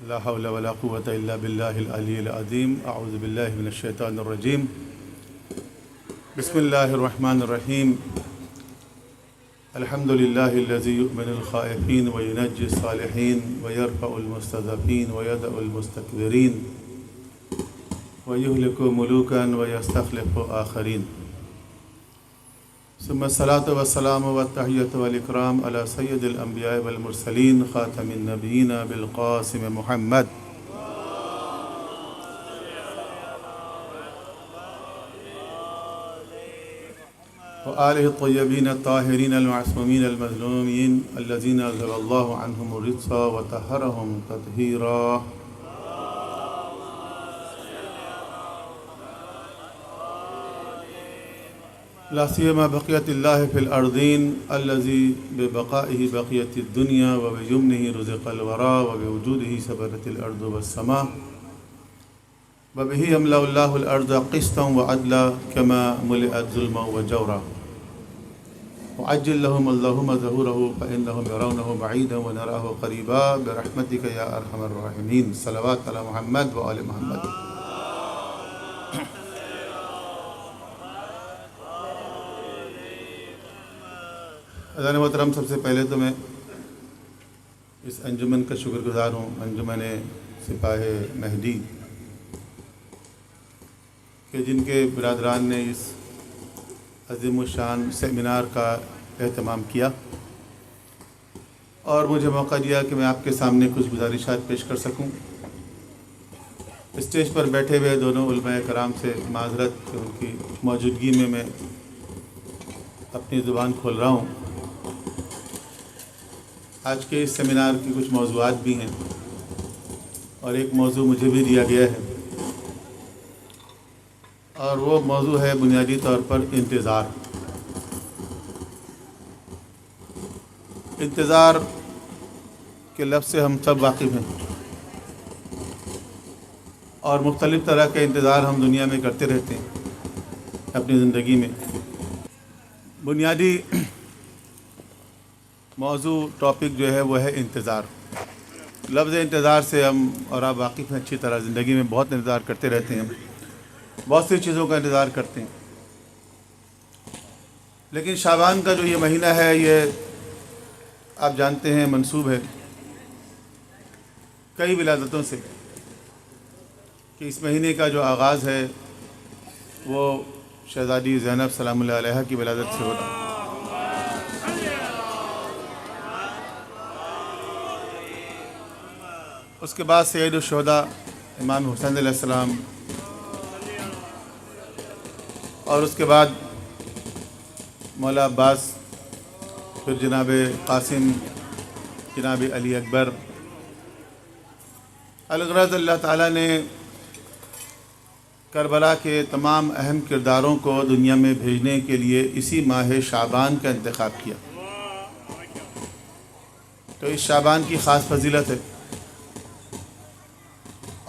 لا حول ولا قوة إلا بالله العلي العظيم. أعوذ بالله من الشيطان الرجيم. بسم الله الرحمن الرحيم. الحمد لله الذي يؤمن الخائفين وينجي الصالحين ويرفع المستضعفين ويدع المستكبرين ويهلك ملوكا ويستخلف آخرين. ثم الصلاة والسلام والتحية والإكرام على سيد الأنبياء والمرسلين خاتم النبيين بالقاسم محمد وآله الطيبين الطاهرين المعصومين المظلومين الذين أذهب الله عنهم الرجس وطهرهم تطهيرا. لا سيما بقية الله في الأرضين الذي ببقائه بقية الدنيا وبيمنه رزق الورى وبوجوده ثبتت الأرض والسماء وبه يملأ الله الأرض قسطا وعدلا كما ملئت ظلما وجورا. وعجل لهم اللهم ظهوره فإنهم يرونه بعيدا ونراه قريبا برحمتك يا أرحم الراحمين. صلوات على محمد وآل محمد. عزیزان محترم، سب سے پہلے تو میں اس انجمن کا شکر گزار ہوں، انجمن سپاہ مہدی، کہ جن کے برادران نے اس عظیم الشان سیمینار کا اہتمام کیا اور مجھے موقع دیا کہ میں آپ کے سامنے کچھ گزارشات پیش کر سکوں. اسٹیج پر بیٹھے ہوئے دونوں علماء کرام سے معذرت کہ ان کی موجودگی میں اپنی زبان کھول رہا ہوں. آج کے اس سیمینار کی کچھ موضوعات بھی ہیں اور ایک موضوع مجھے بھی دیا گیا ہے، اور وہ موضوع ہے بنیادی طور پر انتظار. انتظار کے لفظ سے ہم سب واقف ہیں اور مختلف طرح کے انتظار ہم دنیا میں کرتے رہتے ہیں اپنی زندگی میں. بنیادی موضوع ٹاپک جو ہے وہ ہے انتظار. لفظ انتظار سے ہم اور آپ واقف ہیں اچھی طرح، زندگی میں بہت انتظار کرتے رہتے ہیں، بہت سی چیزوں کا انتظار کرتے ہیں. لیکن شعبان کا جو یہ مہینہ ہے، یہ آپ جانتے ہیں منسوب ہے کئی ولادتوں سے، کہ اس مہینے کا جو آغاز ہے وہ شہزادی زینب سلام اللہ علیہا کی ولادت سے ہوتا ہے. اس کے بعد سید الشہداء امام حسین علیہ السلام، اور اس کے بعد مولا عباس، پھر جناب قاسم، جناب علی اکبر. الغرض اللہ تعالیٰ نے کربلا کے تمام اہم کرداروں کو دنیا میں بھیجنے کے لیے اسی ماہ شعبان کا انتخاب کیا. تو اس شعبان کی خاص فضیلت ہے.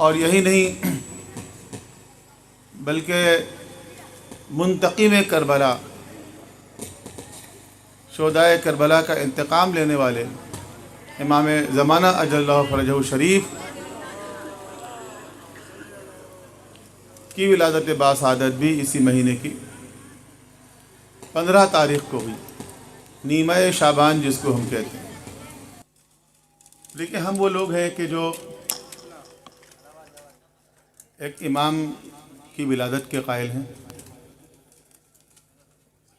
اور یہی نہیں بلکہ منتقم کربلا، شہدائے کربلا کا انتقام لینے والے امام زمانہ اجل اللہ فرجہ شریف کی ولادت باسعادت بھی اسی مہینے کی 15 تاریخ کو ہوئی، نیمہ شعبان جس کو ہم کہتے ہیں. لیکن ہم وہ لوگ ہیں کہ جو ایک امام کی ولادت کے قائل ہیں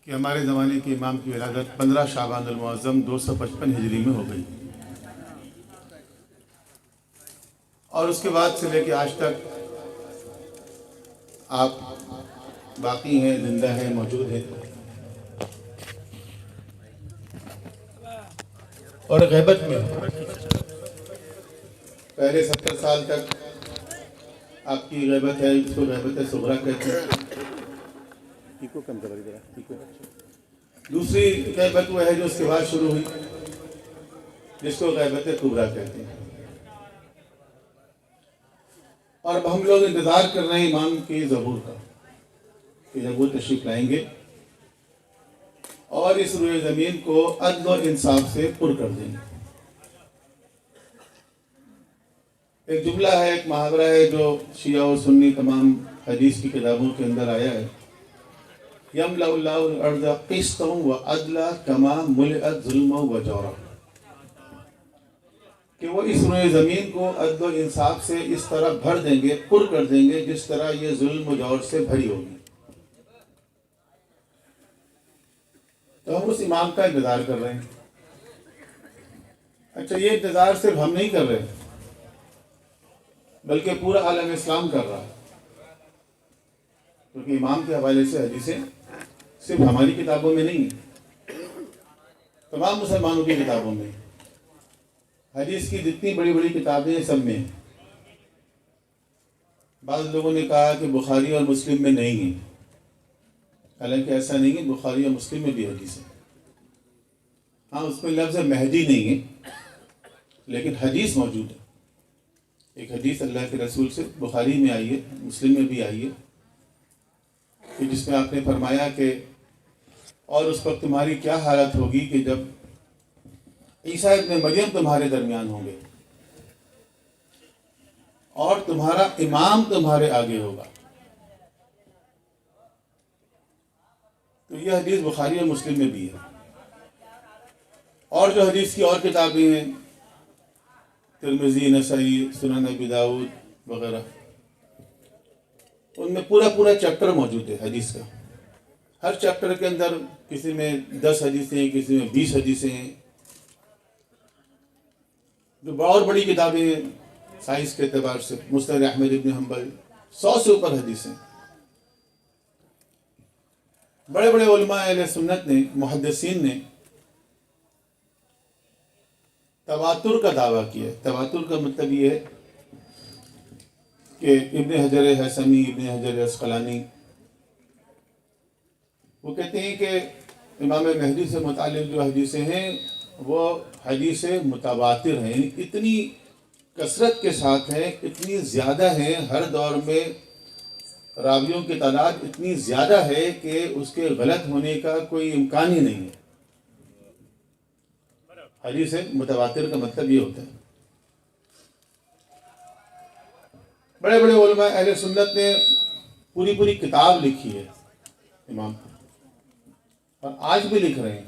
کہ ہمارے زمانے کے امام کی ولادت 15 شعبان المعظم 255 ہجری میں ہو گئی، اور اس کے بعد سے لے کے آج تک آپ باقی ہیں، زندہ ہیں، موجود ہیں. اور غیبت میں پہلے 70 سال تک آپ کی غیبت ہے، اس کو غیبت صغریٰ کہتے ہیں. دوسری غیبت وہ ہے جو اس کے بعد شروع ہوئی، جس کو غیبت کبریٰ کہتے ہیں. اور اب ہم لوگ انتظار کر رہے ہیں امام کی ظہور کا، کہ جب وہ تشریف لائیں گے اور اس روئے زمین کو عدل و انصاف سے پر کر دیں گے. ایک جملہ ہے، ایک محاورہ ہے جو شیعہ و سنی تمام حدیث کی کتابوں کے اندر آیا ہے، یملأ اللہ الارض قسطا وعدلا کما ملئت ظلما وجورا، کہ وہ اس روئے زمین کو عدل و انصاف سے اس طرح بھر دیں گے، پر کر دیں گے جس طرح یہ ظلم و جور سے بھری ہوگی۔ تو ہم اس امام کا انتظار کر رہے ہیں۔ اچھا، یہ انتظار صرف ہم نہیں کر رہے بلکہ پورا عالم اسلام کر رہا ہے، کیونکہ امام کے حوالے سے حدیثیں صرف ہماری کتابوں میں نہیں ہیں، تمام مسلمانوں کی کتابوں میں حدیث کی جتنی بڑی بڑی کتابیں ہیں سب میں ہیں۔ بعض لوگوں نے کہا کہ بخاری اور مسلم میں نہیں ہیں، حالانکہ ایسا نہیں ہے، بخاری اور مسلم میں بھی حدیث ہے۔ ہاں، اس میں لفظ مہدی نہیں ہے لیکن حدیث موجود ہے۔ ایک حدیث اللہ کے رسول سے بخاری میں آئی ہے، مسلم میں بھی آئی ہے، کہ جس میں آپ نے فرمایا کہ اور اس وقت تمہاری کیا حالت ہوگی کہ جب عیسیٰ ابن مریم تمہارے درمیان ہوں گے اور تمہارا امام تمہارے آگے ہوگا۔ تو یہ حدیث بخاری اور مسلم میں بھی ہے۔ اور جو حدیث کی اور کتابیں ہیں، ترمذی، نسائی، سنن ابی داؤد وغیرہ، ان میں پورا چیپٹر موجود ہے حدیث کا۔ ہر چیپٹر کے اندر کسی میں 10 حدیثیں ہیں، کسی میں 20 حدیثیں ہیں۔ جو اور بڑی کتابیں ہیں سائنس کے اعتبار سے، مسند احمد ابن حنبل، 100 سے اوپر حدیثیں۔ بڑے بڑے علماء اہل سنت نے، محدثین نے تواتر کا دعویٰ کیا ہے۔ تواتر کا مطلب یہ ہے کہ ابن حجر ہیثمی، ابن حجر عسقلانی، وہ کہتے ہیں کہ امام مہدی سے متعلق جو حدیثیں ہیں وہ حدیثیں متواتر ہیں، یعنی اتنی کثرت کے ساتھ ہیں، اتنی زیادہ ہیں، ہر دور میں راویوں کی تعداد اتنی زیادہ ہے کہ اس کے غلط ہونے کا کوئی امکان ہی نہیں ہے۔ حدیث متواتر کا مطلب یہ ہوتا ہے۔ بڑے بڑے علماء اہل سنت نے پوری کتاب لکھی ہے امام، اور آج بھی لکھ رہے ہیں،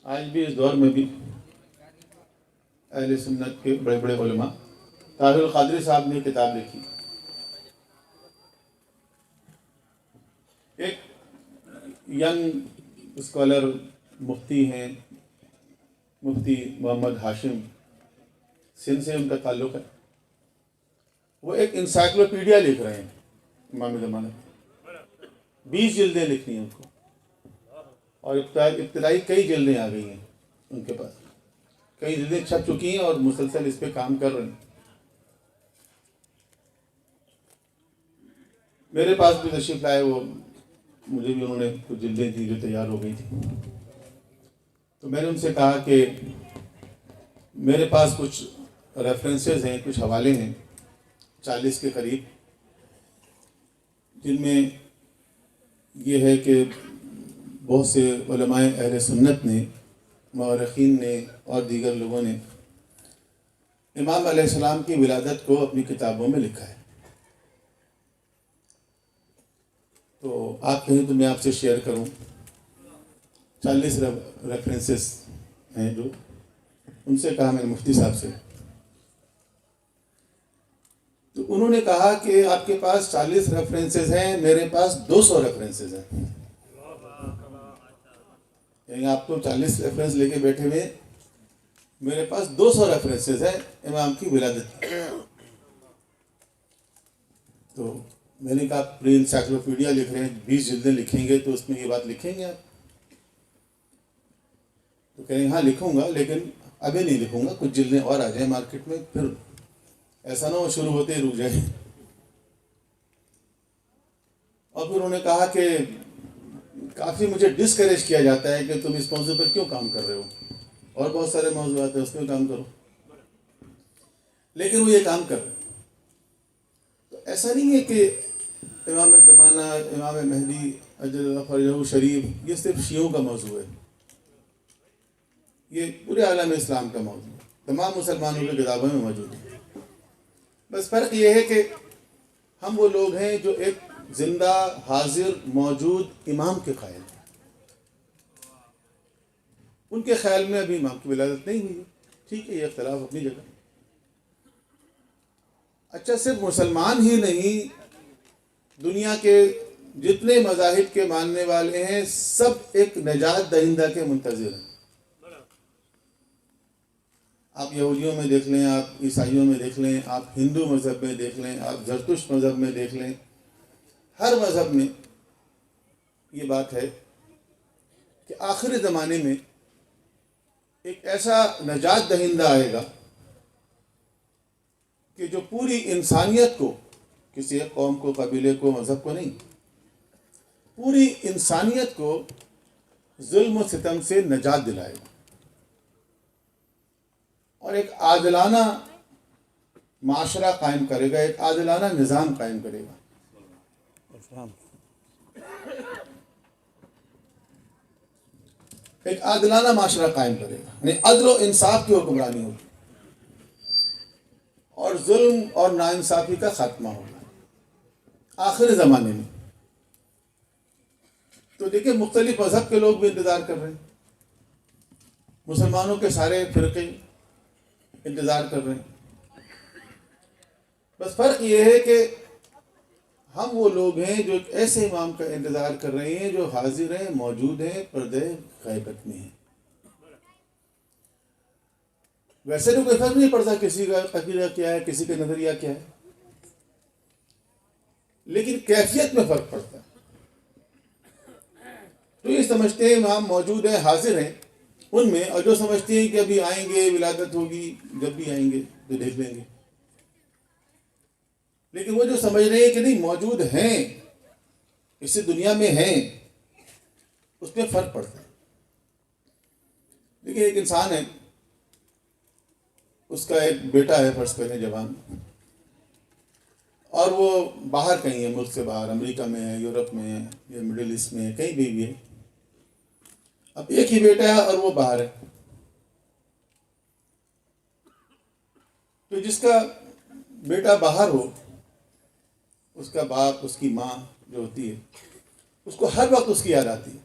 آج بھی اس دور میں بھی اہل سنت کے بڑے بڑے علماء۔ طاہر القادری صاحب نے کتاب لکھی۔ ایک ینگ اسکالر مفتی ہیں، مفتی محمد ہاشم، سندھ سے ان کا تعلق ہے، وہ ایک انسائکلوپیڈیا لکھ رہے ہیں امام زمانہ، 20 جلدیں لکھنی ہیں ان کو، اور ابتدائی کئی جلدیں آ گئی ہیں ان کے پاس، کئی جلدیں چھپ چکی ہیں اور مسلسل اس پہ کام کر رہے ہیں۔ میرے پاس بھی تشریف لائے، وہ مجھے بھی انہوں نے کچھ جلدیں دی جو تیار ہو گئی تھی، تو میں نے ان سے کہا کہ میرے پاس کچھ ریفرنسز ہیں، کچھ حوالے ہیں 40 کے قریب، جن میں یہ ہے کہ بہت سے علماء اہل سنت نے، مورخین نے اور دیگر لوگوں نے امام علیہ السلام کی ولادت کو اپنی کتابوں میں لکھا ہے۔ تو آپ کہیں تو میں آپ سے شیئر کروں، 40 ریفرنسز ہیں جو ان سے کہا میں نے مفتی صاحب سے، تو انہوں نے کہا کہ آپ کے پاس 40 ریفرنسز ہیں، میرے پاس 200 ریفرنسز ہیں، یعنی آپ تو 40 ریفرنس لے کے بیٹھے ہوئے، میرے پاس 200 ریفرنسز ہیں امام کی ولادت کی۔ تو میں نے کہا پری انسائکلوپیڈیا لکھ رہے ہیں، 20 جلدیں لکھیں گے تو اس میں یہ بات لکھیں گے آپ؟ تو کہیں ہاں لکھوں گا، لیکن ابھی نہیں لکھوں گا، کچھ جلدیں اور آ جائیں مارکیٹ میں، پھر ایسا نہ ہو شروع ہوتے ہی رک جائے۔ اور پھر انہوں نے کہا کہ کافی مجھے ڈسکریج کیا جاتا ہے کہ تم اس موضوع پر کیوں کام کر رہے ہو، اور بہت سارے موضوعات ہیں اس میں کام کرو، لیکن وہ یہ کام کر رہے ہیں۔ تو ایسا نہیں ہے کہ امام زمانہ، امام مہدی اجل اللہ فرجہ شریف یہ صرف شیعوں کا موضوع ہے، یہ پورے عالم اسلام کا موضوع ہے، تمام مسلمانوں کی کتابوں میں موجود ہے۔ بس فرق یہ ہے کہ ہم وہ لوگ ہیں جو ایک زندہ حاضر موجود امام کے قائل ہیں. ان کے خیال میں ابھی امام کی ولادت نہیں ہوئی ہے. ٹھیک ہے، یہ اختلاف اپنی جگہ. اچھا، صرف مسلمان ہی نہیں، دنیا کے جتنے مذاہب کے ماننے والے ہیں سب ایک نجات دہندہ کے منتظر ہیں. آپ یہودیوں میں دیکھ لیں، آپ عیسائیوں میں دیکھ لیں، آپ ہندو مذہب میں دیکھ لیں، آپ زرتشت مذہب میں دیکھ لیں، ہر مذہب میں یہ بات ہے کہ آخر زمانے میں ایک ایسا نجات دہندہ آئے گا کہ جو پوری انسانیت کو، کسی ایک قوم کو، قبیلے کو، مذہب کو نہیں، پوری انسانیت کو ظلم و ستم سے نجات دلائے گا اور ایک عادلانہ معاشرہ قائم کرے گا، ایک عادلانہ نظام قائم کرے گا. ایک عادلانہ معاشرہ قائم کرے گا، یعنی عدل و انصاف کی حکمرانی ہوگی اور ظلم اور ناانصافی کا خاتمہ ہوگا آخر زمانے میں. تو دیکھیں، مختلف مذہب کے لوگ بھی انتظار کر رہے ہیں، مسلمانوں کے سارے فرقے انتظار کر رہے ہیں. بس فرق یہ ہے کہ ہم وہ لوگ ہیں جو ایک ایسے امام کا انتظار کر رہے ہیں جو حاضر ہیں، موجود ہیں، پردے غیبت میں ہیں. ویسے تو کوئی فرق نہیں پڑتا کسی کا عقیدہ کیا ہے، کسی کا نظریہ کیا ہے، لیکن کیفیت میں فرق پڑتا ہے. تو یہ سمجھتے ہیں امام موجود ہیں، حاضر ہیں ان میں، اور جو سمجھتے ہیں کہ ابھی آئیں گے، ولادت ہوگی، جب بھی آئیں گے تو دیکھ لیں گے. لیکن وہ جو سمجھ رہے ہیں کہ نہیں، موجود ہیں، اسی دنیا میں ہیں، اس میں فرق پڑتا ہے. دیکھیں، ایک انسان ہے، اس کا ایک بیٹا ہے، فرض کریں جوان، اور وہ باہر کہیں ہے، ملک سے باہر، امریکہ میں ہے، یورپ میں ہے، یا مڈل ایسٹ میں ہے، کہیں بھی ہے. اب ایک ہی بیٹا ہے اور وہ باہر ہے. تو جس کا بیٹا باہر ہو، اس کا باپ، اس کی ماں جو ہوتی ہے، اس کو ہر وقت اس کی یاد آتی ہے.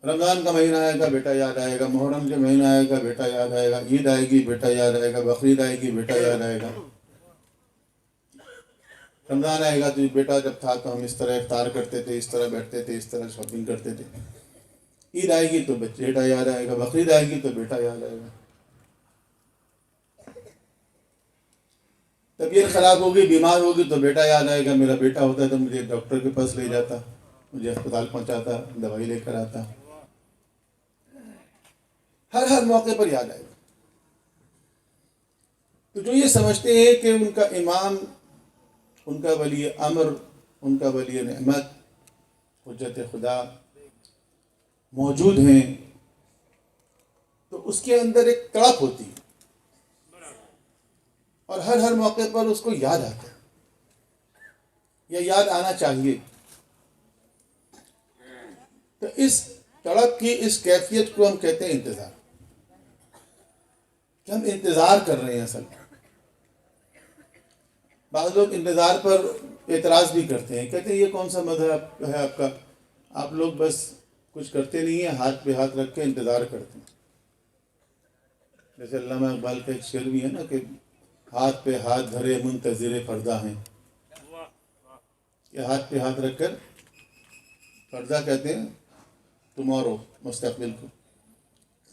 رمضان کا مہینہ آئے گا، بیٹا یاد آئے گا، محرم کا مہینہ آئے گا، بیٹا یاد آئے گا، عید آئے گی، بیٹا یاد آئے گا، بقرعید آئے گی، بیٹا یاد آئے گا. رمضان آئے گا تو بیٹا جب تھا تو ہم اس طرح افطار کرتے تھے، اس طرح بیٹھتے تھے، اس طرح شاپنگ کرتے تھے. عید آئے گی تو بیٹا یاد آئے گا، بقرعید آئے گی تو بیٹا یاد آئے گا. طبیعت خراب ہوگی، بیمار ہوگی تو بیٹا یاد آئے گا. میرا بیٹا ہوتا تو مجھے ڈاکٹر کے پاس لے جاتا، مجھے اسپتال پہنچاتا، دوائی لے کر آتا. ہر موقع پر یاد آئے گا. تو جو یہ سمجھتے ہیں کہ ان کا امام، ان کا ولی امر، ان کا ولی نعمت، حجت خدا موجود ہیں، تو اس کے اندر ایک تڑپ ہوتی ہے اور ہر موقع پر اس کو یاد آتا ہے یا یاد آنا چاہیے. تو اس تڑپ کی اس کیفیت کو ہم کہتے ہیں انتظار، کہ ہم انتظار کر رہے ہیں. اصل بعض لوگ انتظار پر اعتراض بھی کرتے ہیں، کہتے ہیں یہ کون سا مذہب ہے آپ کا، آپ لوگ بس کچھ کرتے نہیں ہیں، ہاتھ پہ ہاتھ رکھ کے انتظار کرتے ہیں. جیسے علامہ اقبال کا ایک شعر بھی ہے نا کہ ہاتھ پہ ہاتھ دھرے منتظر پردہ ہیں، کہ ہاتھ پہ ہاتھ رکھ کر، پردہ کہتے ہیں ٹمارو، مستقبل کو،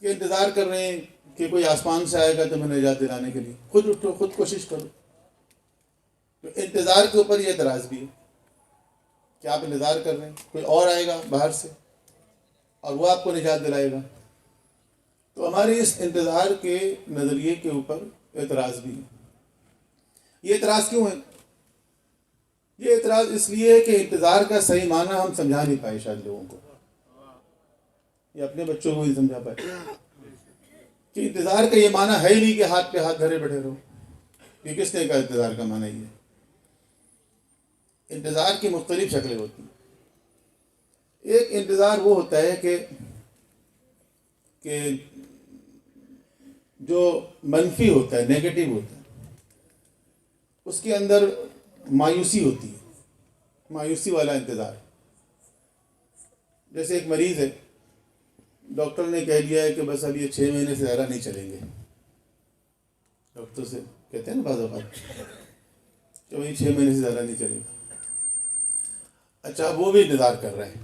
کہ انتظار کر رہے ہیں کہ کوئی آسمان سے آئے گا تمہیں نجات دلانے کے لیے. خود اٹھو، خود کوشش کرو. تو انتظار کے اوپر یہ اعتراض بھی ہے کہ آپ انتظار کر رہے ہیں، کوئی اور آئے گا باہر سے اور وہ آپ کو نجات دلائے گا. تو ہمارے اس انتظار کے نظریے کے اوپر اعتراض بھی ہے. یہ اعتراض کیوں ہے؟ یہ اعتراض اس لیے ہے کہ انتظار کا صحیح معنی ہم سمجھا نہیں پائے شاید لوگوں کو، یا اپنے بچوں کو نہیں سمجھا پائے کہ انتظار کا یہ معنی ہے ہی نہیں کہ ہاتھ پہ ہاتھ دھرے بیٹھے رہو. یہ کس نے کہا انتظار کا معنی یہ ہے؟ انتظار کی مختلف شکلیں ہوتی ہیں. ایک انتظار وہ ہوتا ہے کہ جو منفی ہوتا ہے، نیگیٹو ہوتا ہے، اس کے اندر مایوسی ہوتی ہے، مایوسی والا انتظار۔ جیسے ایک مریض ہے، ڈاکٹر نے کہہ دیا ہے کہ بس اب یہ 6 مہینے سے زیادہ نہیں چلیں گے۔ ڈاکٹر سے کہتے ہیں نا بعض اوقات کہ بھائی 6 مہینے سے زیادہ نہیں چلے گا۔ اچھا، وہ بھی انتظار کر رہے ہیں،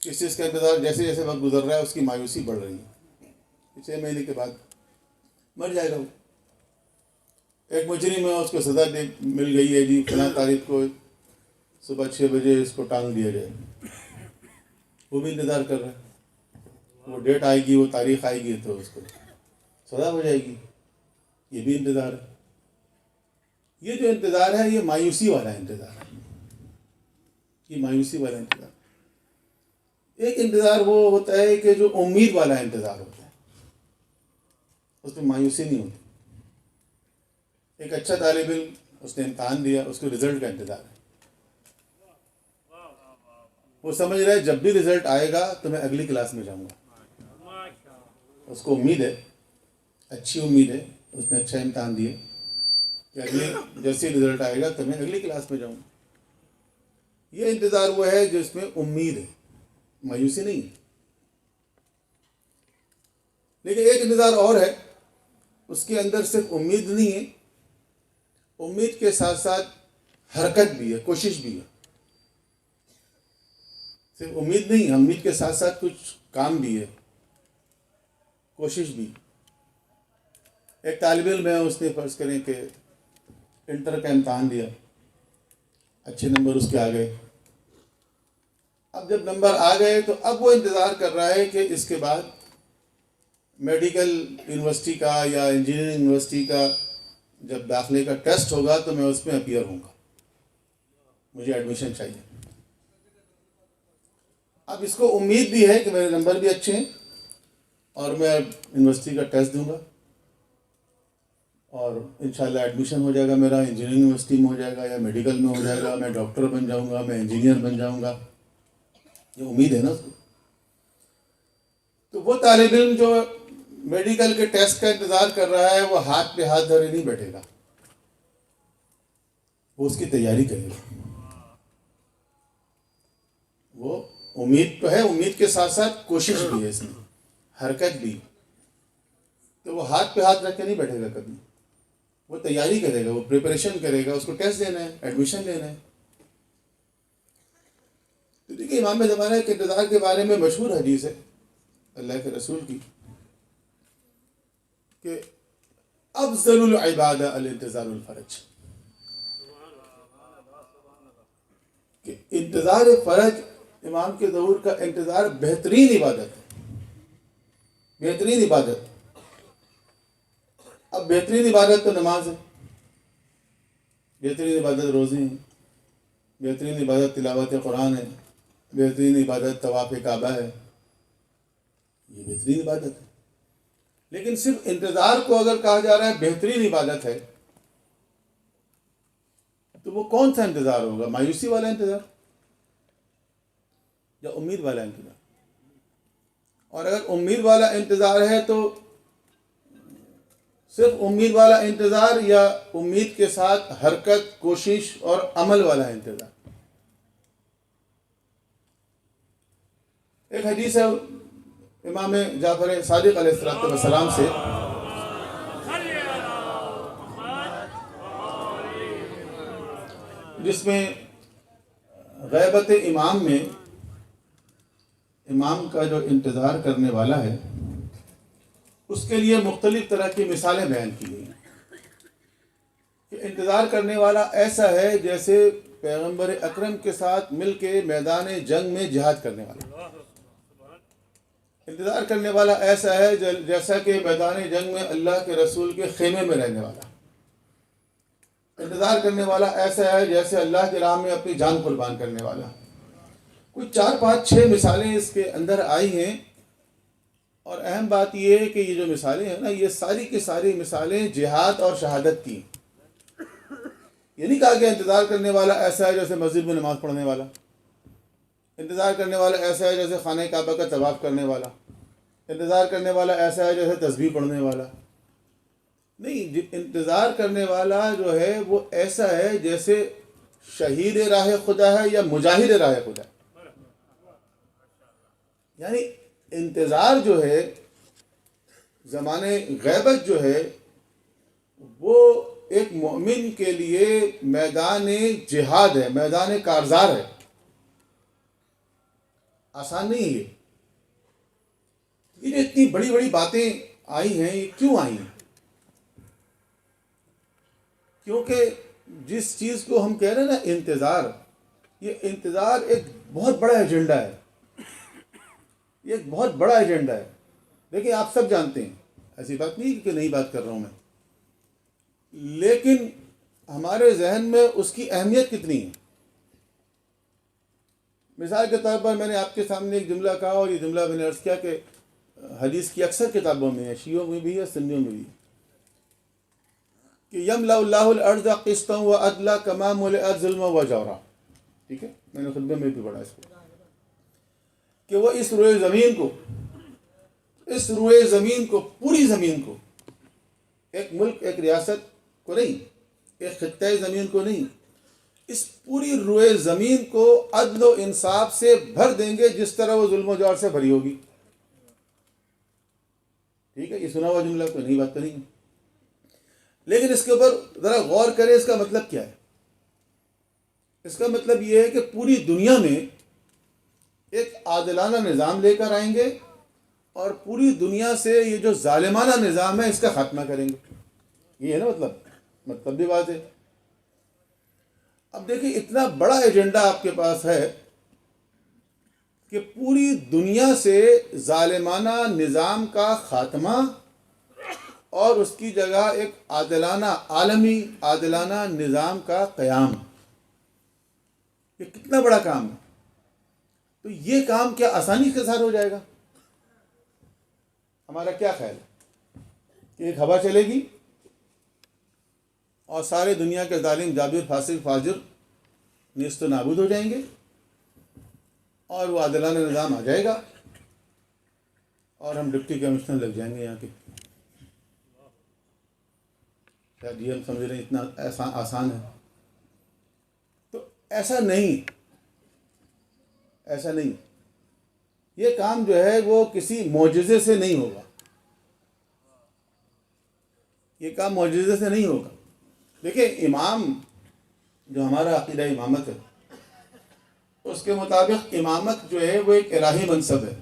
کس چیز کا انتظار؟ جیسے جیسے وقت گزر رہا ہے اس کی مایوسی بڑھ رہی ہے، 6 مہینے کے بعد مر جائے گا وہ۔ ایک مجرم ہے، اس کو سزا مل گئی ہے، جی فلاں تاریخ کو صبح 6 بجے اس کو ٹانگ دیا جائے، وہ بھی انتظار کر رہا ہے، وہ ڈیٹ آئے گی، وہ تاریخ آئے گی تو اس کو سزا ہو جائے گی، یہ بھی انتظار ہے۔ یہ جو انتظار ہے یہ مایوسی والا انتظار ہے، یہ مایوسی والا انتظار۔ ایک انتظار وہ ہوتا ہے کہ جو امید والا انتظار ہوتا ہے، اس میں مایوسی نہیں ہوتی۔ ایک اچھا طالب علم، اس نے امتحان دیا، اس کو رزلٹ کا انتظار ہے، وہ سمجھ رہا ہے جب بھی رزلٹ آئے گا تو میں اگلی کلاس میں جاؤں گا، اس کو امید ہے، اچھی امید ہے، اس نے اچھا امتحان دیا کہ اگلی جیسے رزلٹ آئے گا تو میں اگلی کلاس میں جاؤں گا۔ یہ انتظار وہ ہے جس میں امید ہے، مایوسی نہیں ہے۔ لیکن ایک انتظار اور ہے، اس کے اندر صرف امید نہیں ہے، امید کے ساتھ ساتھ حرکت بھی ہے، کوشش بھی ہے۔ صرف امید نہیں، امید کے ساتھ ساتھ کچھ کام بھی ہے، کوشش بھی۔ ایک طالب علم ہے، اس نے فرض کریں کہ انٹر کا امتحان دیا، اچھے نمبر اس کے آ گئے۔ اب جب نمبر آ گئے تو اب وہ انتظار کر رہا ہے کہ اس کے بعد میڈیکل یونیورسٹی کا یا انجینئرنگ یونیورسٹی کا جب داخلے کا ٹیسٹ ہوگا تو میں اس میں اپیئر ہوں گا، مجھے ایڈمیشن چاہیے۔ اب اس کو امید بھی ہے کہ میرے نمبر بھی اچھے ہیں اور میں یونیورسٹی کا ٹیسٹ دوں گا اور انشاءاللہ ایڈمیشن ہو جائے گا، میرا انجینئرنگ یونیورسٹی میں ہو جائے گا یا میڈیکل میں ہو جائے گا، میں ڈاکٹر بن جاؤں گا، میں انجینئر بن جاؤں گا، یہ امید ہے نا اس کو۔ تو وہ طالب علم جو میڈیکل کے ٹیسٹ کا انتظار کر رہا ہے وہ ہاتھ پہ ہاتھ دھرے نہیں بیٹھے گا، وہ اس کی تیاری کرے گا۔ وہ امید تو ہے، امید کے ساتھ ساتھ کوشش بھی ہے، اس میں حرکت بھی، تو وہ ہاتھ پہ ہاتھ رکھ کے نہیں بیٹھے گا کبھی، وہ تیاری کرے گا، وہ پریپریشن کرے گا، اس کو ٹیسٹ دینا ہے، ایڈمیشن لینا ہے۔ تو دیکھیے امام زمانہ کے انتظار کے بارے میں مشہور حدیث ہے اللہ کے رسول کی کہ افضل العبادہ الانتظار الفرج، کہ انتظار فرج، امام کے ظہور کا انتظار بہترین عبادت ہے، بہترین عبادت۔ اب بہترین عبادت تو نماز ہے، بہترین عبادت روزے ہیں، بہترین عبادت تلاوت قرآن ہے، بہترین عبادت طواف کعبہ ہے، یہ بہترین عبادت ہے۔ لیکن صرف انتظار کو اگر کہا جا رہا ہے بہترین عبادت ہے تو وہ کون سا انتظار ہوگا؟ مایوسی والا انتظار یا امید والا انتظار؟ اور اگر امید والا انتظار ہے تو صرف امید والا انتظار یا امید کے ساتھ حرکت، کوشش اور عمل والا انتظار؟ ایک حدیث ہے امام جعفر صادق علیہ السلام سے، جس میں غیبت امام میں امام کا جو انتظار کرنے والا ہے اس کے لیے مختلف طرح کی مثالیں بیان کی گئی ہیں کہ انتظار کرنے والا ایسا ہے جیسے پیغمبر اکرم کے ساتھ مل کے میدان جنگ میں جہاد کرنے والا، انتظار کرنے والا ایسا ہے جیسا کہ میدان جنگ میں اللہ کے رسول کے خیمے میں رہنے والا، انتظار کرنے والا ایسا ہے جیسے اللہ کی راہ میں اپنی جان قربان کرنے والا۔ کچھ 4 5 6 مثالیں اس کے اندر آئی ہیں، اور اہم بات یہ ہے کہ یہ جو مثالیں ہیں نا، یہ ساری کی ساری مثالیں جہاد اور شہادت کی۔ یہ نہیں کہا کہ انتظار کرنے والا ایسا ہے جیسے مسجد میں نماز پڑھنے والا، انتظار کرنے والا ایسا ہے جیسے خانہ کعبہ کا طواف کرنے والا، انتظار کرنے والا ایسا ہے جیسے تسبیح پڑھنے والا نہیں. انتظار کرنے والا جو ہے وہ ایسا ہے جیسے شہید راہ خدا ہے یا مجاہد راہ خدا ہے. یعنی انتظار جو ہے زمانے غیبت جو ہے وہ ایک مومن کے لیے میدان جہاد ہے، میدان کارزار ہے. آسان نہیں ہے. یہ جو اتنی بڑی بڑی باتیں آئی ہیں یہ کیوں آئی ہیں؟ کیونکہ جس چیز کو ہم کہہ رہے ہیں نا انتظار، یہ انتظار ایک بہت بڑا ایجنڈا ہے. یہ ایک بہت بڑا ایجنڈا ہے. دیکھیں آپ سب جانتے ہیں، ایسی بات نہیں کہ نئی بات کر رہا ہوں میں، لیکن ہمارے ذہن میں اس کی اہمیت کتنی ہے. مثال کے طور پر میں نے آپ کے سامنے ایک جملہ کہا، اور یہ جملہ میں نے عرض کیا کہ حدیث کی اکثر کتابوں میں ہے، شیعوں میں بھی ہے، سنیوں میں بھی ہے، کہ یملا اللہ الارض قسطا وعدلا کما ملئت ظلما وجورا. ٹھیک ہے، میں نے خطبے میں بھی پڑھا اس کو، کہ وہ اس روئے زمین کو پوری زمین کو، ایک ملک ایک ریاست کو نہیں، ایک خطۂ زمین کو نہیں، اس پوری روئے زمین کو عدل و انصاف سے بھر دیں گے جس طرح وہ ظلم و جور سے بھری ہوگی. ٹھیک ہے، یہ سنا ہوا جملہ، کوئی نئی بات تو نہیں ہے. لیکن اس کے اوپر ذرا غور کریں، اس کا مطلب کیا ہے؟ اس کا مطلب یہ ہے کہ پوری دنیا میں ایک عادلانہ نظام لے کر آئیں گے اور پوری دنیا سے یہ جو ظالمانہ نظام ہے اس کا خاتمہ کریں گے. یہ ہے نا مطلب بھی بات ہے. اب دیکھیں اتنا بڑا ایجنڈا آپ کے پاس ہے کہ پوری دنیا سے ظالمانہ نظام کا خاتمہ اور اس کی جگہ ایک عادلانہ عالمی عادلانہ نظام کا قیام. یہ کتنا بڑا کام ہے. تو یہ کام کیا آسانی کے ساتھ ہو جائے گا؟ ہمارا کیا خیال ہے کہ ایک ہوا چلے گی اور سارے دنیا کے ظالم جابر فاسق فاجر نیست و نابود ہو جائیں گے اور وہ عادلانہ نظام آ جائے گا اور ہم ڈپٹی کمشنر لگ جائیں گے یہاں کے؟ شاید یہ ہم سمجھ رہے ہیں اتنا آسان ہے. تو ایسا نہیں. یہ کام جو ہے وہ کسی معجزے سے نہیں ہوگا. یہ کام معجزے سے نہیں ہوگا. دیکھیں امام جو ہمارا عقیدہ امامت ہے اس کے مطابق امامت جو ہے وہ ایک الہی منصب ہے.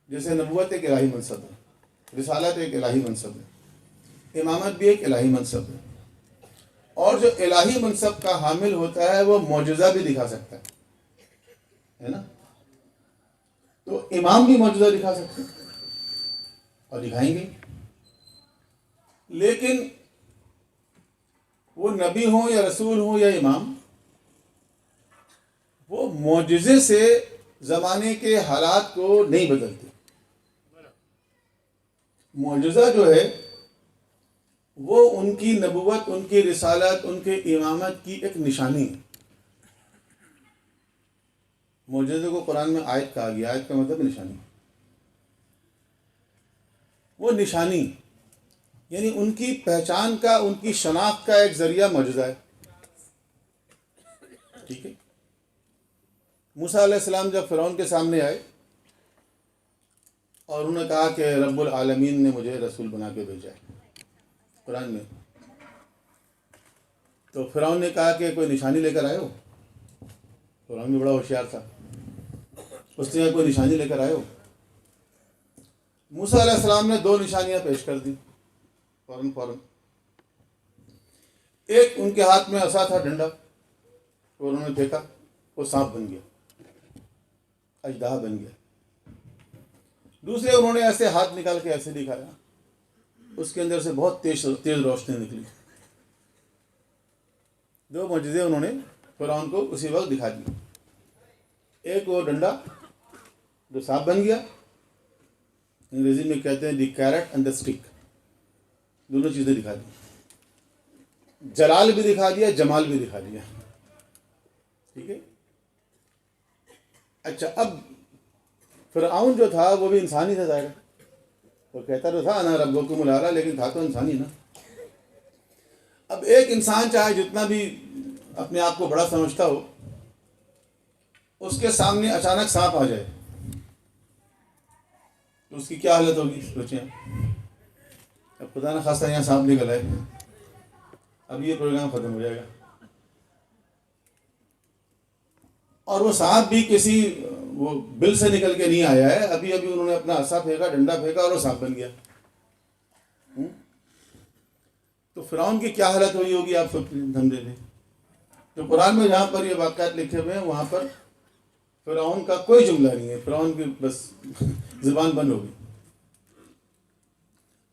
جیسے نبوت ایک الہی منصب ہے، رسالت ایک الہی منصب ہے، امامت بھی ایک الہی منصب ہے. اور جو الہی منصب کا حامل ہوتا ہے وہ معجزہ بھی دکھا سکتا ہے نا. تو امام بھی معجزہ دکھا سکتے ہیں اور دکھائیں گے. لیکن وہ نبی ہوں یا رسول ہوں یا امام، وہ معجزے سے زمانے کے حالات کو نہیں بدلتے. معجزہ جو ہے وہ ان کی نبوت، ان کی رسالت، ان کے امامت کی ایک نشانی ہے. معجزے کو قرآن میں آیت کہا گیا. آیت کا مطلب نشانی. وہ نشانی یعنی ان کی پہچان کا، ان کی شناخت کا ایک ذریعہ معجزہ ہے. ٹھیک ہے. موسیٰ علیہ السلام جب فرعون کے سامنے آئے اور انہوں نے کہا کہ رب العالمین نے مجھے رسول بنا کے بھیجا ہے قرآن میں، تو فرعون نے کہا کہ کوئی نشانی لے کر آئے ہو. فرعون بھی بڑا ہوشیار تھا. اس نے کہا کوئی نشانی لے کر آئے ہو. موسیٰ علیہ السلام نے 2 نشانیاں پیش کر دی فوراً. ایک ان کے ہاتھ میں عصا تھا، ڈنڈا، اور انہوں نے پھینکا، وہ سانپ بن گیا، اژدہا بن گیا. دوسرے انہوں نے ایسے ہاتھ نکال کے ایسے دکھایا، اس کے اندر سے بہت تیز روشنی نکلی. 2 معجزے انہوں نے فرعون کو اسی وقت دکھا دی. ایک وہ ڈنڈا جو سانپ بن گیا، انگریزی میں کہتے ہیں دی کیرٹ اینڈ دا اسٹک. دونوں چیزیں دکھا دی. جلال بھی دکھا دیا، جمال بھی دکھا دیا. ٹھیک ہے. اچھا، اب فرعون جو تھا وہ بھی انسانی تھا ظاہر، وہ کہتا تو تھا انا ربکم الاعلی، لیکن تھا تو انسانی نا۔ اب ایک انسان چاہے جتنا بھی اپنے آپ کو بڑا سمجھتا ہو، اس کے سامنے اچانک سانپ آ جائے تو اس کی کیا حالت ہوگی سوچیں۔ اب خدا نہ خواستہ یہاں سانپ نکل آئے، اب یہ پروگرام ختم ہو جائے گا۔ اور وہ سانپ بھی کسی وہ بل سے نکل کے نہیں آیا ہے، ابھی ابھی انہوں نے اپنا عصا پھینکا، ڈنڈا پھینکا اور وہ سانپ بن گیا۔ تو فرعون کی کیا حالت ہوئی ہوگی آپ سب دھندے لیں۔ تو قرآن میں جہاں پر یہ واقعات لکھے ہوئے ہیں وہاں پر فرعون کا کوئی جملہ نہیں ہے، فرعون کی بس زبان بند ہو گئی۔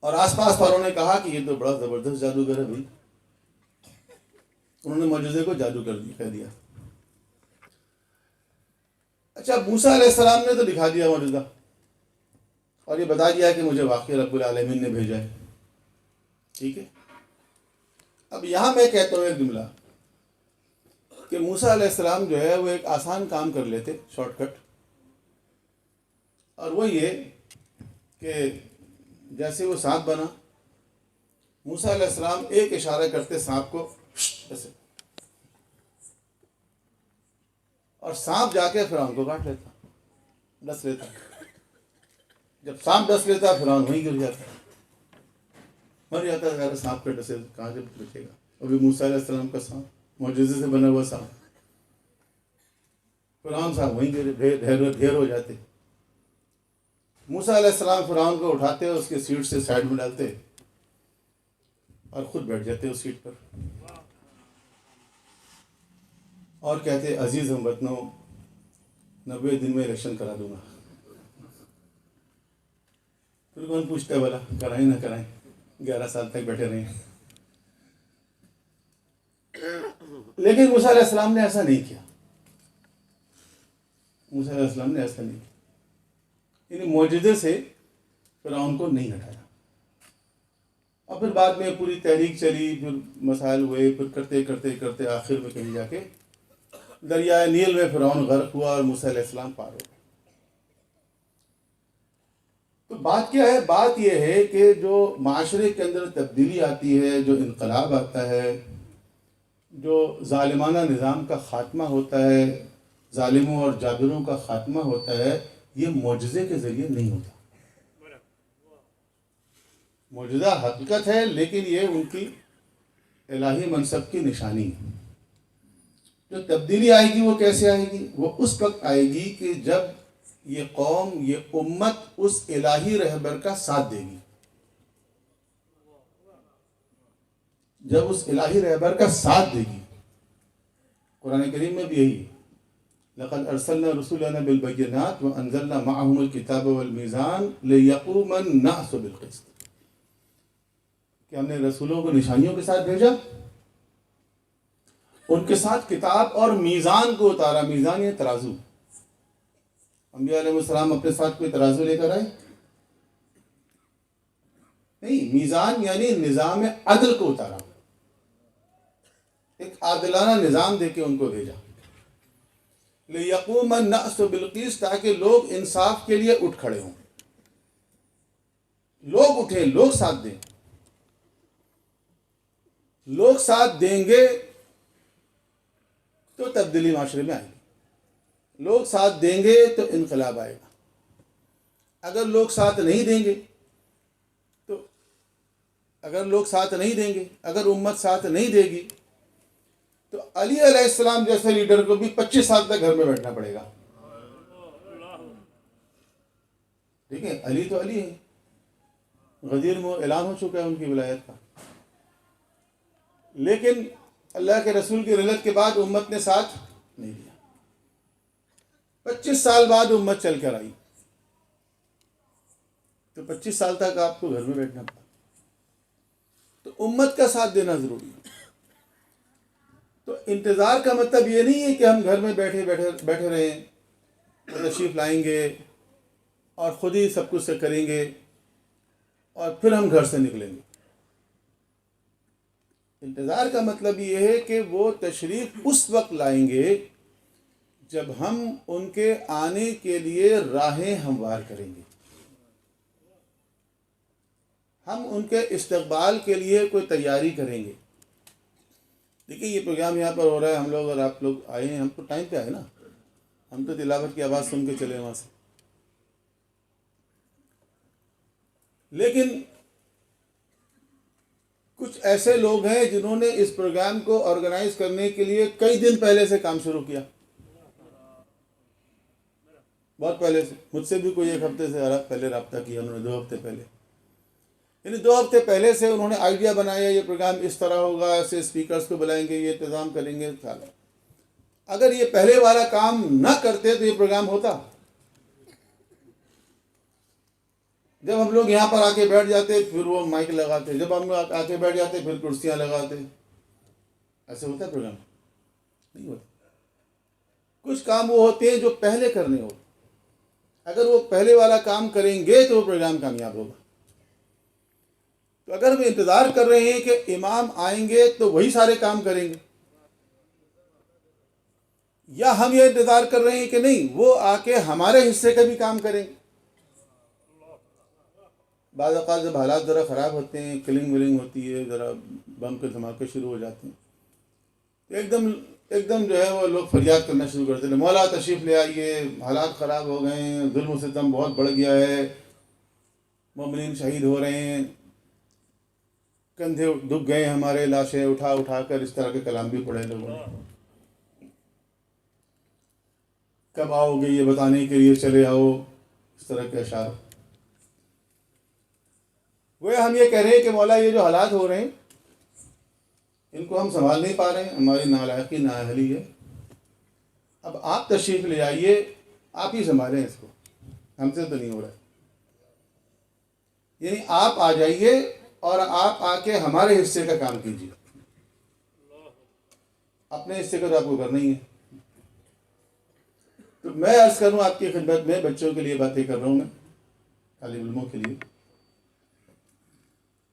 اور آس پاس والوں نے کہا کہ یہ تو بڑا زبردست جادوگر ہے بھائی، انہوں نے معجزے کو جادو کہہ دیا۔ اچھا، موسیٰ علیہ السلام نے تو دکھا دیا معجزہ اور یہ بتا دیا کہ مجھے واقعی رب العالمین نے بھیجا ہے، ٹھیک ہے۔ اب یہاں میں کہتا ہوں ایک جملہ کہ موسیٰ علیہ السلام جو ہے وہ ایک آسان کام کر لیتے، شارٹ کٹ، اور وہ یہ کہ جیسے وہ سانپ بنا، موسیٰ علیہ السلام ایک اشارہ کرتے سانپ کو ایسے، اور سانپ جا کے فرعون کو کاٹ لیتا، ڈس لیتا۔ جب سانپ ڈس لیتا فرعون وہیں گر جاتا، مر جاتا۔ اگر سانپ کے ڈسے کہاں سے بچے گا؟ ابھی موسیٰ علیہ السلام کا سانپ، معجزے سے بنا ہوا سانپ، فرعون صاحب وہیں گر ڈھیر ہو جاتے۔ موسیٰ علیہ السلام فرعون کو اٹھاتے، اس کے سیٹ سے سائڈ میں ڈالتے اور خود بیٹھ جاتے اس سیٹ پر، اور کہتے عزیز ہم وطنوں 90 دن میں الیکشن کرا دوں گا۔ پھر کون پوچھتا ہے بھلا کرائیں نہ کرائیں، 11 سال تک بیٹھے رہیں۔ لیکن موسیٰ علیہ السلام نے ایسا نہیں کیا، موسیٰ علیہ السلام نے ایسا نہیں کیا، یعنی معجزے سے فرعون کو نہیں ہٹایا۔ اور پھر بعد میں پوری تحریک چلی، پھر مسائل ہوئے، پھر کرتے کرتے کرتے آخر میں کہیں جا کے دریائے نیل میں فرعون غرق ہوا اور موسیٰ علیہ السلام پار ہو گئے۔ تو بات کیا ہے؟ بات یہ ہے کہ جو معاشرے کے اندر تبدیلی آتی ہے، جو انقلاب آتا ہے، جو ظالمانہ نظام کا خاتمہ ہوتا ہے، ظالموں اور جابروں کا خاتمہ ہوتا ہے، یہ معجزے کے ذریعے نہیں ہوتا۔ معجزہ حقیقت ہے، لیکن یہ ان کی الہی منصب کی نشانی ہے۔ جو تبدیلی آئے گی وہ کیسے آئے گی؟ وہ اس وقت آئے گی کہ جب یہ قوم، یہ امت اس الہی رہبر کا ساتھ دے گی۔ جب اس الہی رہبر کا ساتھ دے گی، قرآن کریم میں بھی یہی ہے، لَقَدْ أَرْسَلْنَا رُسُلَنَا بِالْبَيِّنَاتِ وَأَنزَلْنَا مَعَهُمُ الْكِتَابَ وَالْمِيزَانَ لِيَقُومَ النَّاسُ بِالْقِسْطِ، کہ ہم نے رسولوں کو نشانیوں کے ساتھ بھیجا، ان کے ساتھ کتاب اور میزان کو اتارا۔ میزان یہ ترازو، انبیاء علیہ السلام اپنے ساتھ کوئی ترازو لے کر آئے نہیں، میزان یعنی نظام عدل کو اتارا، ایک عادلانہ نظام دے کے ان کو بھیجا۔ لِيَقُومَ النَّاسُ بِالْقِسْطِ، تاکہ لوگ انصاف کے لیے اٹھ کھڑے ہوں، لوگ اٹھیں، لوگ ساتھ دیں۔ لوگ ساتھ دیں گے تو تبدیلی معاشرے میں آئے گی، لوگ ساتھ دیں گے تو انقلاب آئے گا۔ اگر لوگ ساتھ نہیں دیں گے اگر امت ساتھ نہیں دے گی تو علی علیہ السلام جیسے لیڈر کو بھی 25 سال تک گھر میں بیٹھنا پڑے گا۔ ٹھیک ہے، علی تو علی ہے، غدیر میں اعلان ہو چکا ہے ان کی ولایت کا، لیکن اللہ کے رسول کی رحلت کے بعد امت نے ساتھ نہیں دیا۔ 25 سال بعد امت چل کر آئی تو 25 سال تک آپ کو گھر میں بیٹھنا پڑا، تو امت کا ساتھ دینا ضروری ہے۔ تو انتظار کا مطلب یہ نہیں ہے کہ ہم گھر میں بیٹھے رہیں، تشریف لائیں گے اور خود ہی سب کچھ سے کریں گے اور پھر ہم گھر سے نکلیں گے۔ انتظار کا مطلب یہ ہے کہ وہ تشریف اس وقت لائیں گے جب ہم ان کے آنے کے لیے راہیں ہموار کریں گے، ہم ان کے استقبال کے لیے کوئی تیاری کریں گے۔ دیکھیے یہ پروگرام یہاں پر ہو رہا ہے، ہم لوگ اور آپ لوگ آئے ہیں، ہم تو ٹائم پہ آئے نا، ہم تو تلاوت کی آواز سن کے چلے وہاں سے۔ لیکن کچھ ایسے لوگ ہیں جنہوں نے اس پروگرام کو آرگنائز کرنے کے لیے کئی دن پہلے سے کام شروع کیا، بہت پہلے سے۔ مجھ سے بھی کوئی ایک ہفتے سے پہلے رابطہ کیا انہوں نے، 2 ہفتے پہلے، یعنی 2 ہفتے پہلے سے انہوں نے آئیڈیا بنایا یہ پروگرام اس طرح ہوگا، ایسے اسپیکرز کو بلائیں گے، یہ انتظام کریں گے۔ اگر یہ پہلے والا کام نہ کرتے تو یہ پروگرام ہوتا؟ جب ہم لوگ یہاں پر آ کے بیٹھ جاتے پھر وہ مائک لگاتے، جب ہم لوگ آ کے بیٹھ جاتے پھر کرسیاں لگاتے۔ ایسے ہوتا ہے پروگرام؟ نہیں ہوتا۔ کچھ کام وہ ہوتے ہیں جو پہلے کرنے ہوتے، اگر وہ پہلے والا کام کریں گے تو وہ پروگرام کامیاب ہوگا۔ تو اگر ہم انتظار کر رہے ہیں کہ امام آئیں گے تو وہی سارے کام کریں گے، یا ہم یہ انتظار کر رہے ہیں کہ نہیں وہ آ کے ہمارے حصے کا بھی کام کریں گے۔ بعض اوقات جب حالات ذرا خراب ہوتے ہیں، کلنگ ولنگ ہوتی ہے، ذرا بم کے دھماکے شروع ہو جاتے ہیں، تو ایک دم جو ہے وہ لوگ فریاد کرنا شروع کرتے ہیں، مولا تشریف لے آئیے، حالات خراب ہو گئے ہیں، ظلم و ستم بہت بڑھ گیا ہے، مومنین شہید ہو رہے ہیں، کندھے دب گئے ہمارے، لاشیں اٹھا کر، اس طرح کے کلام بھی پڑھے لوگوں نے۔ کب آؤ گے یہ بتانے کے لیے چلے آؤ، اس طرح کے اشعار۔ وہ ہم یہ کہہ رہے ہیں کہ مولا یہ جو حالات ہو رہے ہیں ان کو ہم سنبھال نہیں پا رہے ہیں، ہماری نالائقی نااہلی ہے، اب آپ تشریف لے آئیے، آپ ہی سنبھالیں اس کو، ہم سے تو نہیں ہو رہا ہے۔ یعنی آپ آ جائیے اور آپ آ کے ہمارے حصے کا کام کیجیے، اپنے حصے کا تو آپ کو کرنا ہی ہے۔ تو میں عرض کروں آپ کی خدمت میں، بچوں کے لیے باتیں کر رہا ہوں میں، طالب علموں کے لیے،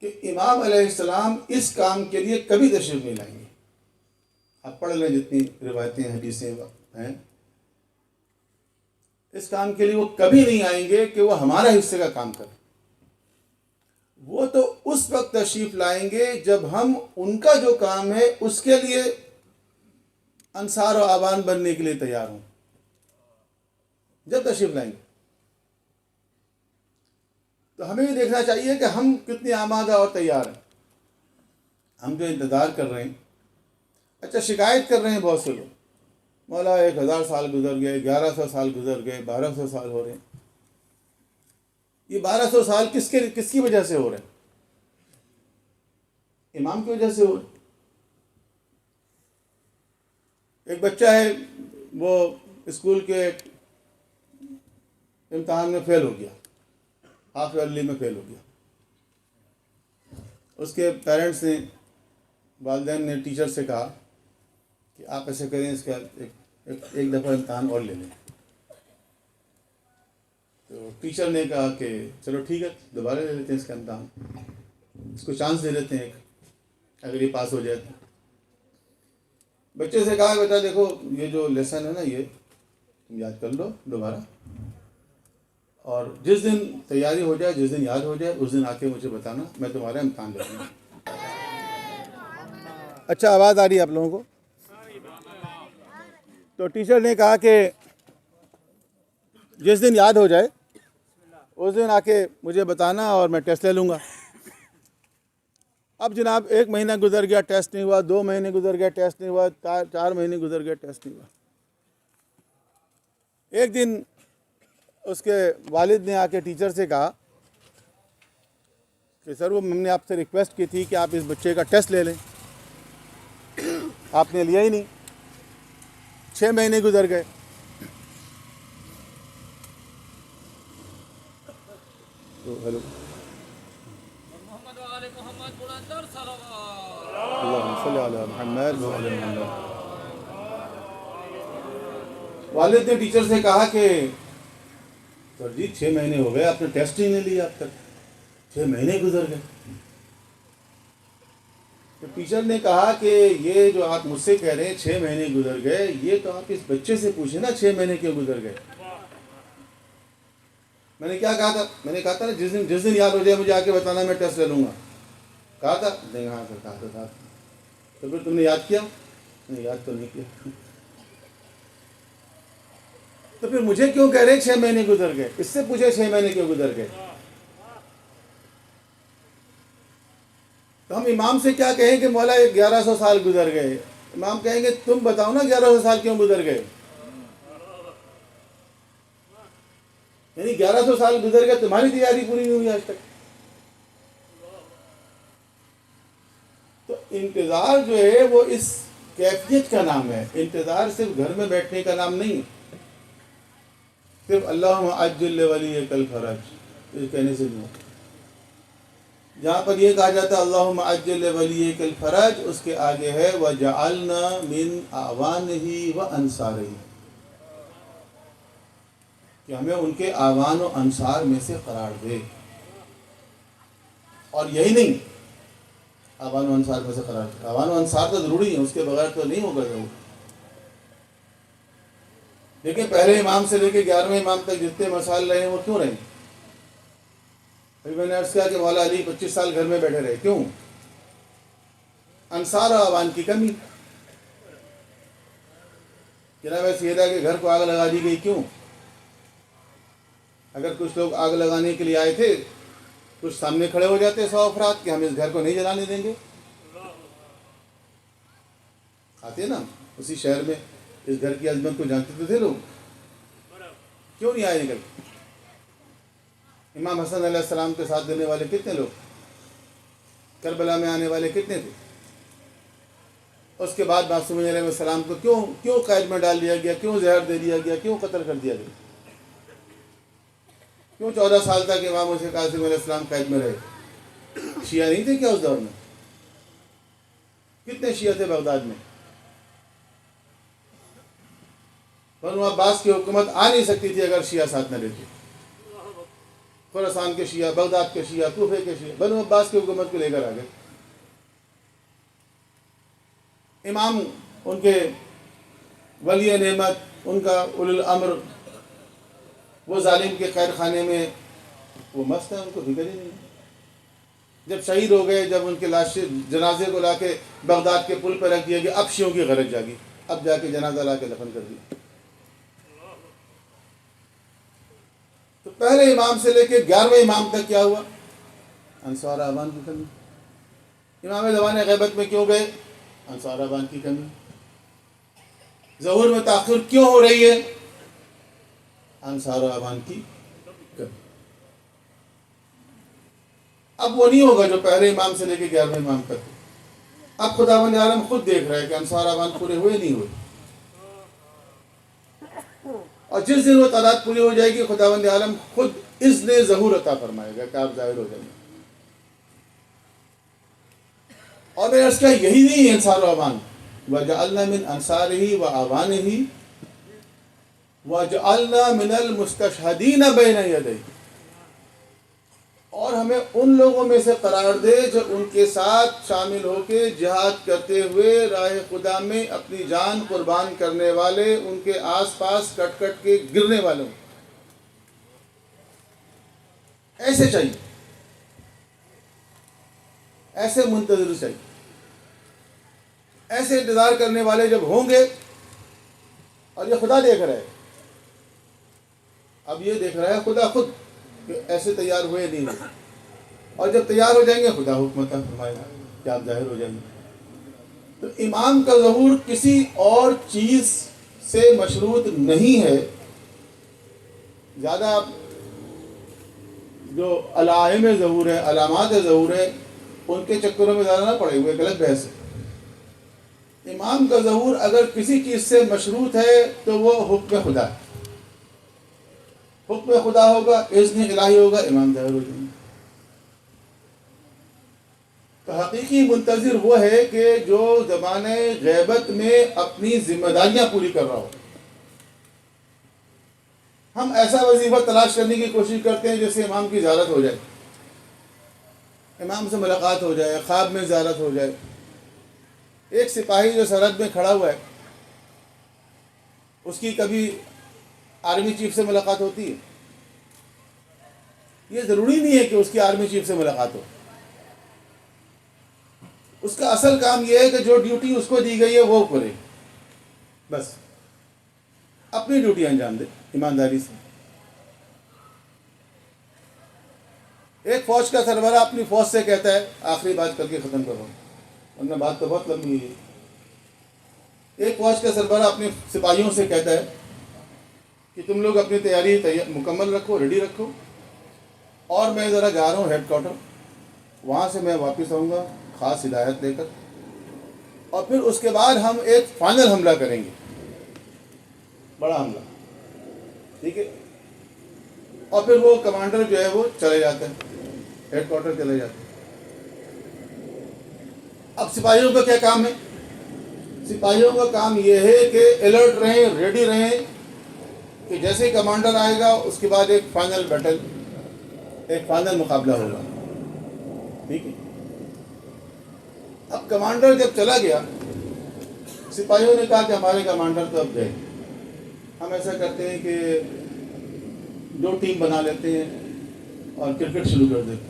کہ امام علیہ السلام اس کام کے لیے کبھی تشریف نہیں لائیں گے۔ آپ پڑھ لیں جتنی روایتیں حدیثیں ہیں، اس کام کے لیے وہ کبھی نہیں آئیں گے کہ وہ ہمارا حصے کا کام کریں۔ وہ تو اس وقت تشریف لائیں گے جب ہم ان کا جو کام ہے اس کے لیے انصار و آوان بننے کے لیے تیار ہوں، جب تشریف لائیں گے۔ تو ہمیں یہ دیکھنا چاہیے کہ ہم کتنے آمادہ اور تیار ہیں۔ ہم جو انتظار کر رہے ہیں، اچھا شکایت کر رہے ہیں بہت سے لوگ، مولا 1000 سال گزر گئے، 1100 سال گزر گئے، 1200 سال ہو رہے ہیں۔ یہ 1200 سال کس کی وجہ سے ہو رہے ہیں؟ امام کی وجہ سے ہو رہے ہیں۔ ایک بچہ ہے، وہ اسکول کے امتحان میں فیل ہو گیا، ہاف ایئرلی میں فیل ہو گیا۔ اس کے پیرنٹس نے، والدین نے ٹیچر سے کہا کہ آپ ایسے کریں، اس کا ایک دفعہ امتحان اور لے لیں۔ تو ٹیچر نے کہا کہ چلو ٹھیک ہے، دوبارہ لے لیتے ہیں اس کا امتحان، اس کو چانس دے دیتے ہیں ایک، اگر یہ پاس ہو جائے تو۔ بچے سے کہا بیٹا دیکھو یہ جو لیسن ہے نا یہ تم یاد کر لو دوبارہ، اور جس دن تیاری ہو جائے، جس دن یاد ہو جائے، اس دن آ کے مجھے بتانا، میں تمہارا امتحان لے لوں گا۔ اچھا آواز آ رہی ہے آپ لوگوں کو؟ تو ٹیچر نے کہا کہ جس دن یاد ہو جائے اس دن آ کے مجھے بتانا اور میں ٹیسٹ لے لوں گا۔ اب جناب 1 مہینہ گزر گیا، ٹیسٹ نہیں ہوا، 2 مہینے گزر گیا، ٹیسٹ نہیں ہوا، 4 مہینے گزر گیا، ٹیسٹ نہیں ہوا۔ ایک دن اس کے والد نے آ کے ٹیچر سے کہا کہ سر وہ ہم نے آپ سے ریکویسٹ کی تھی کہ آپ اس بچے کا ٹیسٹ لے لیں، آپ نے لیا ہی نہیں، 6 مہینے گزر گئے۔ تو ہیلو اللہم صلی علی محمد وعلی محمد۔ والد نے ٹیچر سے کہا کہ سر جی 6 مہینے ہو گئے، آپ نے ٹیسٹ ہی نہیں لیا اب تک، 6 مہینے گزر گئے۔ تو ٹیچر نے کہا کہ یہ جو آپ مجھ سے کہہ رہے ہیں 6 مہینے گزر گئے، یہ تو آپ اس بچے سے پوچھیں نا 6 مہینے کیوں گزر گئے۔ میں نے کیا کہا تھا؟ میں نے کہا تھا نا جس دن یاد ہو جائے مجھے آ کے بتانا، میں ٹیسٹ لے لوں گا، کہا تھا نہیں؟ ہاں سر کہا تھا۔ تو پھر تم نے یاد کیا؟ نہیں یاد تو نہیں کیا۔ تو پھر مجھے کیوں کہہ رہے ہیں 6 مہینے گزر گئے؟ اس سے پوچھے 6 مہینے کیوں گزر گئے؟ تو ہم امام سے کیا کہیں کہ مولا 1100 سال گزر گئے، امام کہیں گے تم بتاؤ نا 1100 سال کیوں گزر گئے؟ یعنی 1100 سال گزر گئے، تمہاری تیاری پوری نہیں ہوئی آج تک۔ تو انتظار جو ہے وہ اس کیفیت کا نام ہے، انتظار صرف گھر میں بیٹھنے کا نام نہیں، صرف اللہم عجل ولیک الفرج یہ کہنے سے نہیں۔ جہاں پر یہ کہا جاتا ہے اللہم عجل ولیک الفرج، اس کے آگے ہے وَجَعَلْنَا مِنْ أَعْوَانِهِ وَأَنْصَارِهِ، کہ ہمیں ان کے اعوان و انصار میں سے قرار دے۔ اور یہی نہیں، اعوان و انصار میں سے قرار دے، اعوان و انصار تو ضروری ہیں، اس کے بغیر تو نہیں ہوگا ضرور۔ لیکن پہلے امام سے لے کے 11ویں امام تک جتنے مسائل رہے ہیں وہ کیوں رہے؟ پھر میں نے عرض کیا کہ مولا علی 25 سال گھر میں بیٹھے رہے، کیوں؟ انصار و اعوان کی کمی۔ جناب سیدہ کے گھر کو آگ لگا دی گئی، کیوں؟ اگر کچھ لوگ آگ لگانے کے لیے آئے تھے، کچھ سامنے کھڑے ہو جاتے 100 افراد کہ ہم اس گھر کو نہیں جلانے دیں گے، آتے نا اسی شہر میں، اس گھر کی عظمت کو جانتے تو تھے لوگ، کیوں نہیں آئے نکل؟ امام حسن علیہ السلام کے ساتھ دینے والے کتنے لوگ، کربلا میں آنے والے کتنے تھے؟ اس کے بعد معصومین علیہ السلام کو کیوں قید میں ڈال دیا گیا، کیوں زہر دے دیا گیا، کیوں قتل کر دیا گیا؟ کیوں 14 سال تک امام حسین قاسم علیہ السلام قید میں رہے؟ شیعہ نہیں تھے کیا اس دور میں؟ کتنے شیعہ تھے بغداد میں؟ بنو عباس کی حکومت آ نہیں سکتی تھی اگر شیعہ ساتھ نہ رہتے۔ خراسان کے شیعہ، بغداد کے شیعہ، کوفے کے شیعہ بنو عباس کی حکومت کو لے کر آ گئے۔ امام ان کے ولی نعمت، ان کا اولو الامر، وہ ظالم کے قید خانے میں وہ مست ہے، ان کو فکر ہی نہیں۔ جب شہید ہو گئے، جب ان کے لاش جنازے کو لا کے بغداد کے پل پہ رکھ دیا گیا، اب شیعوں کی غرض جاگی، اب جا کے جنازہ لا کے دفن کر دیا۔ تو پہلے امام سے لے کے 11ویں امام تک کیا ہوا؟ انصار اعوان کی کمی۔ امام زمان غیبت میں کیوں گئے؟ انصار اعوان کی کمی۔ ظہور میں تاخیر کیوں ہو رہی ہے؟ انصار اعوان کی کمی۔ اب وہ نہیں ہوگا جو پہلے امام سے لے کے 11ویں امام تک۔ اب خداوند عالم خود دیکھ رہا ہے کہ انصار اعوان پورے ہوئے نہیں ہوئے، اور جس دن وہ تعداد پوری ہو جائے گی خداوند عالم خود اذن ظہور عطا فرمائے گا کہ آپ ظاہر ہو جائیں گے۔ اور میں اس کا یہی نہیں ہے انصار و اعوان، وَجَعَلْنَا مِنْ أَنصَارِهِ وَأَعْوَانِهِ وَجَعَلْنَا مِنَ الْمُسْتَشْهَدِينَ بَيْنَ يَدَيْهِ، اور ہمیں ان لوگوں میں سے قرار دے جو ان کے ساتھ شامل ہو کے جہاد کرتے ہوئے راہ خدا میں اپنی جان قربان کرنے والے، ان کے آس پاس کٹ کٹ کے گرنے والوں، ایسے چاہیے، ایسے منتظر چاہیے، ایسے انتظار کرنے والے جب ہوں گے، اور یہ خدا دیکھ رہا ہے، اب یہ دیکھ رہا ہے خدا خود کہ ایسے تیار ہوئے نہیں ہوئے، اور جب تیار ہو جائیں گے خدا حکم عطا فرمائے گا کہ آپ ظاہر ہو جائیں گے۔ تو امام کا ظہور کسی اور چیز سے مشروط نہیں ہے۔ زیادہ جو علائم ظہور ہے، علامات ظہور ہے، ان کے چکروں میں زیادہ نہ پڑے ہوئے، غلط بحث ہے۔ امام کا ظہور اگر کسی چیز سے مشروط ہے تو وہ حکم خدا ہے، حکم خدا ہوگا، اذن الہی ہوگا، امام ظاہر ہو جائیں گے۔ تو حقیقی منتظر وہ ہے کہ جو زمانے غیبت میں اپنی ذمہ داریاں پوری کر رہا ہو۔ ہم ایسا وظیفہ تلاش کرنے کی کوشش کرتے ہیں جیسے امام کی زیارت ہو جائے، امام سے ملاقات ہو جائے، خواب میں زیارت ہو جائے، ایک سپاہی جو سرحد میں کھڑا ہوا ہے، اس کی کبھی آرمی چیف سے ملاقات ہوتی ہے؟ یہ ضروری نہیں ہے کہ اس کی آرمی چیف سے ملاقات ہو. اس کا اصل کام یہ ہے کہ جو ڈیوٹی اس کو دی گئی ہے وہ کرے، بس اپنی ڈیوٹی انجام دے ایمانداری سے. ایک فوج کا سربراہ اپنی فوج سے کہتا ہے، آخری بات کر کے ختم کرو ورنہ بات تو بہت لمبی ہے. ایک فوج کا سربراہ اپنے سپاہیوں سے کہتا ہے کہ تم لوگ اپنی تیاری مکمل رکھو، ریڈی رکھو، اور میں ذرا جا رہا ہوں ہیڈ کوارٹر، وہاں سے میں واپس آؤں گا خاص ہدایت لے کر، اور پھر اس کے بعد ہم ایک فائنل حملہ کریں گے، بڑا حملہ، ٹھیک ہے. اور پھر وہ کمانڈر جو ہے وہ چلے جاتے ہیں، ہیڈ کوارٹر چلے جاتے ہیں. اب سپاہیوں کا کیا کام ہے؟ سپاہیوں کا کام یہ ہے کہ الرٹ رہیں، ریڈی رہیں کہ جیسے ہی کمانڈر آئے گا اس کے بعد ایک فائنل بیٹل، ایک فائنل مقابلہ ہوگا، ٹھیک ہے. اب کمانڈر جب چلا گیا، سپاہیوں نے کہا کہ ہمارے کمانڈر تو اب گئے. ہم ایسا کرتے ہیں کہ 2 ٹیم بنا لیتے ہیں اور کرکٹ شروع کر دیتے ہیں.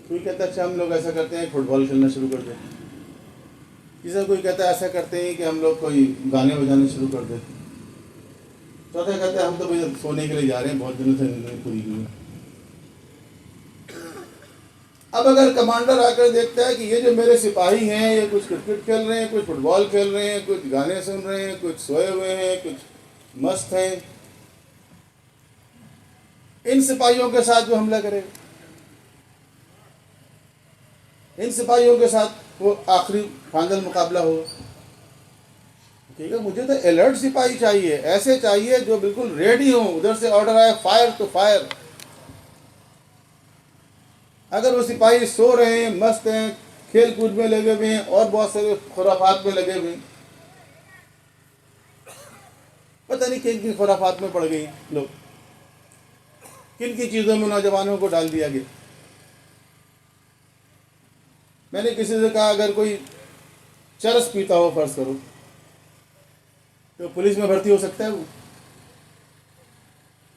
کوئی کہتا ہے اچھا ہم لوگ ایسا کرتے ہیں فٹ بال کھیلنا شروع کر دیتے ہیں. جیسا کوئی کہتا ہے ایسا کرتے ہیں کہ ہم لوگ کوئی گانے بجانے شروع کر دیتے ہیں. چوتھا کہتا ہے ہم تو بھائی سونے کے لیے جا رہے ہیں، بہت دنوں سے نیند پوری ہوئی. اب اگر کمانڈر آ کر دیکھتا ہے کہ یہ جو میرے سپاہی ہیں یہ کچھ کرکٹ کھیل رہے ہیں، کچھ فٹ بال کھیل رہے ہیں، کچھ گانے سن رہے ہیں، کچھ سوئے ہوئے ہیں، کچھ مست ہیں، ان سپاہیوں کے ساتھ جو حملہ کرے گا، ان سپاہیوں کے ساتھ وہ آخری فائنل مقابلہ ہوگا. ٹھیک ہے، مجھے تو الرٹ سپاہی چاہیے، ایسے چاہیے جو بالکل ریڈی ہوں، ادھر سے آرڈر آئے فائر تو فائر. اگر وہ سپاہی سو رہے ہیں، مست ہیں، کھیل کود میں لگے ہوئے ہیں اور بہت سارے خرافات میں لگے ہوئے ہیں، پتہ نہیں کن کن خرافات میں پڑ گئی ہیں لوگ، کن کی چیزوں میں نوجوانوں کو ڈال دیا گیا. میں نے کسی سے کہا اگر کوئی چرس پیتا ہو فرض کرو تو پولیس میں بھرتی ہو سکتا ہے؟ وہ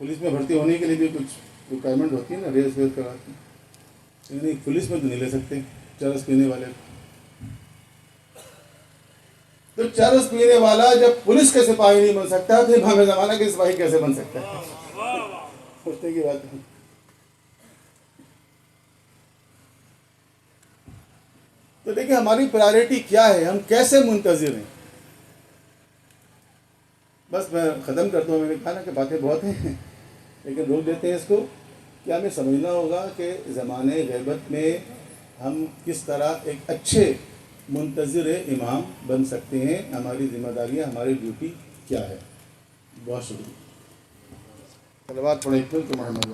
پولیس میں بھرتی ہونے کے لیے بھی کچھ ریکوائرمنٹ ہوتی ہے نا، ریس ویس کرواتی ہے. نہیں، پولیس میں تو نہیں لے سکتے چرس پینے والے. تو چرس پینے والا جب پولیس کے سپاہی نہیں بن سکتا تو امام زمانہ کے سپاہی کیسے بن سکتا ہے؟ سوچنے کی بات ہے. تو دیکھیں ہماری پرائرٹی کیا ہے، ہم کیسے منتظر ہیں. بس میں ختم کرتا ہوں. میں نے کہا نا کہ باتیں بہت ہیں لیکن روک دیتے ہیں اس کو. کہ ہمیں سمجھنا ہوگا کہ زمانے غیبت میں ہم کس طرح ایک اچھے منتظر امام بن سکتے ہیں. ہماری ذمہ داریاں، ہماری ڈیوٹی کیا ہے. بہت شکریہ. صلوات پڑھیں تو محمد